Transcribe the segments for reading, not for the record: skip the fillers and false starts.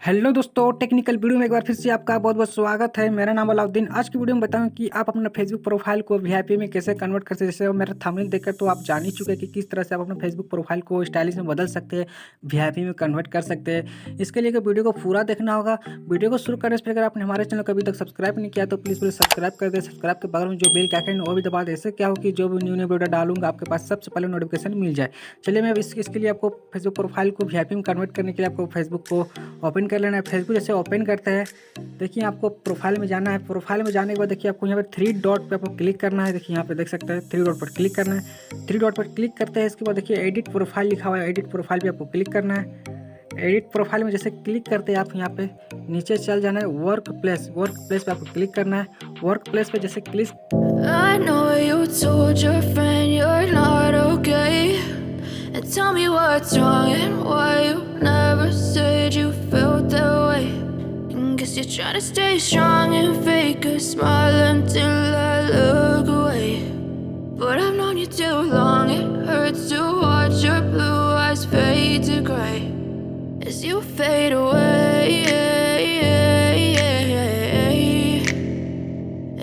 Hello दोस्तों, technical video में एक बार फिर से आपका बहुत बहुत स्वागत है। मेरा नाम अलाउद्दीन। आज की वीडियो में बताऊं कि आप अपना फेसबुक प्रोफाइल को वीआईपी में कैसे कन्वर्ट कर सकते हैं। जैसे मेरा थंबनेल देखकर तो आप जान ही चुके हैं कि किस तरह से आप अपना फेसबुक प्रोफाइल को स्टाइलिश में बदल सकते हैं, वीआईपी में कन्वर्ट कर सकते हैं। इसके लिए वीडियो को पूरा देखना होगा। वीडियो को शुरू करने से पहले अगर आपने हमारे चैनल को अभी तक सब्सक्राइब नहीं किया तो प्लीज़ सब्सक्राइब कर दे। सब्सक्राइब के बगल में जो बेल का आइकन है वो भी दबा दे। इससे क्या हो कि जो भी न्यू वीडियो डालूंगा आपके पास सबसे पहले नोटिफिकेशन मिल जाए। चलिए मैं इसके लिए आपको फेसबुक प्रोफाइल को वीआईपी में कन्वर्ट करने के लिए आपको फेसबुक को ओपन कर लेना है। फेसबुक जैसे ओपन करते हैं, देखिए आपको प्रोफाइल में जाना है। प्रोफाइल में जाने के बाद देखिए आपको यहाँ पे थ्री डॉट पे आपको क्लिक करना है। देखिए यहाँ पे देख सकते हैं थ्री डॉट पर क्लिक करना है। थ्री डॉट पर क्लिक करते हैं, इसके बाद देखिए एडिट प्रोफाइल लिखा हुआ है। एडिट प्रोफाइल पे आपको क्लिक करना है। एडिट प्रोफाइल में जैसे क्लिक करते हैं आप यहाँ पे नीचे चल जाना है। वर्क प्लेस पे आपको क्लिक करना है। वर्क प्लेस पे जैसे click I know you told your friend you're not okay, and tell me what's wrong and why you never said you felt that way. And guess you're trying to stay strong and fake a smile until I look away. But I've known you too long, it hurts to watch your blue eyes fade to gray as you fade away,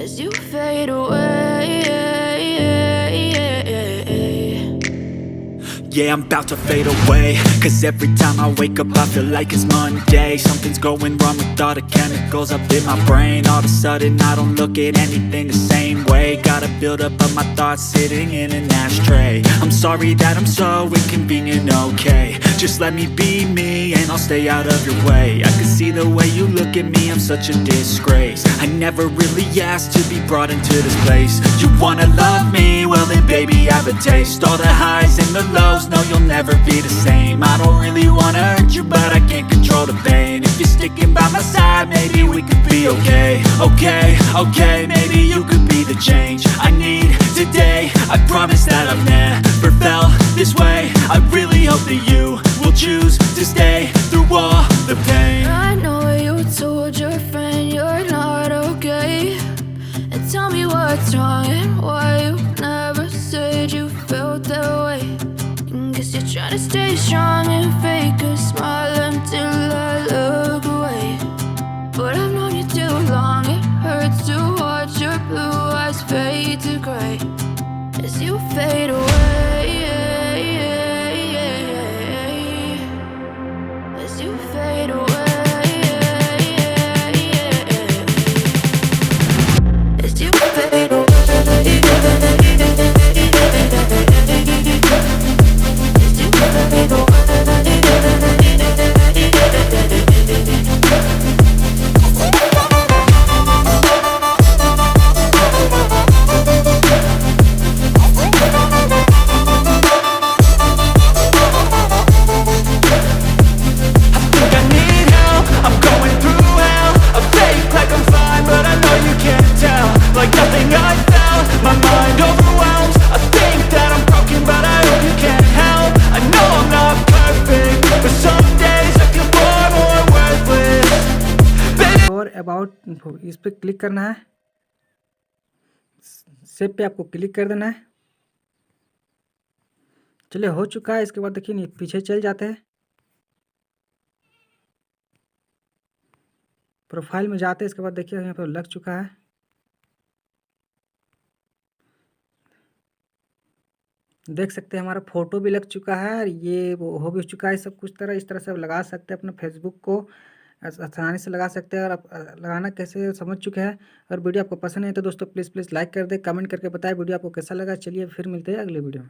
as you fade away. Yeah, I'm about to fade away, cause every time I wake up I feel like it's Monday. Something's going wrong with all the chemicals up in my brain. All of a sudden I don't look at anything the same way. Gotta build up of my thoughts sitting in an ashtray. I'm sorry that I'm so inconvenient, okay. Just let me be me and I'll stay out of your way. I can see the way you look at me, I'm such a disgrace. I never really asked to be brought into this place. You wanna love me? Well then baby I have a taste. All the highs and the lows, no you'll never be the same. I don't really wanna hurt you but I can't control the pain. If you're sticking by my side maybe we could be okay. Okay, maybe you could be the change I need today. I promise that I've never felt this way. I really hope that you will choose to stay through all the pain. I know you told your friend you're not okay, and tell me what's wrong and why you never said you felt that way. And guess you're trying to stay strong and fake a smile until I look away. But I've known you too long, it hurts to watch your blue eyes fade to gray as you fade away, as you fade away, as you fade away. About इस पर click करना है। Save पे आपको click कर देना है। चलिए हो चुका है। इसके बाद देखिए पीछे चल जाते हैं। प्रोफाइल में जाते हैं। इसके बाद देखिए यहाँ पर लग चुका है। देख सकते हैं हमारा फोटो भी लग चुका है और ये वो हो भी चुका है। सब कुछ इस तरह से आप लगा सकते हैं अपने फेसबुक को, आसानी से लगा सकते हैं। और आप लगाना कैसे समझ चुके हैं। और वीडियो आपको पसंद है तो दोस्तों प्लीज़ लाइक कर दे, कमेंट करके बताएं वीडियो आपको कैसा लगा। चलिए फिर मिलते हैं अगले वीडियो में।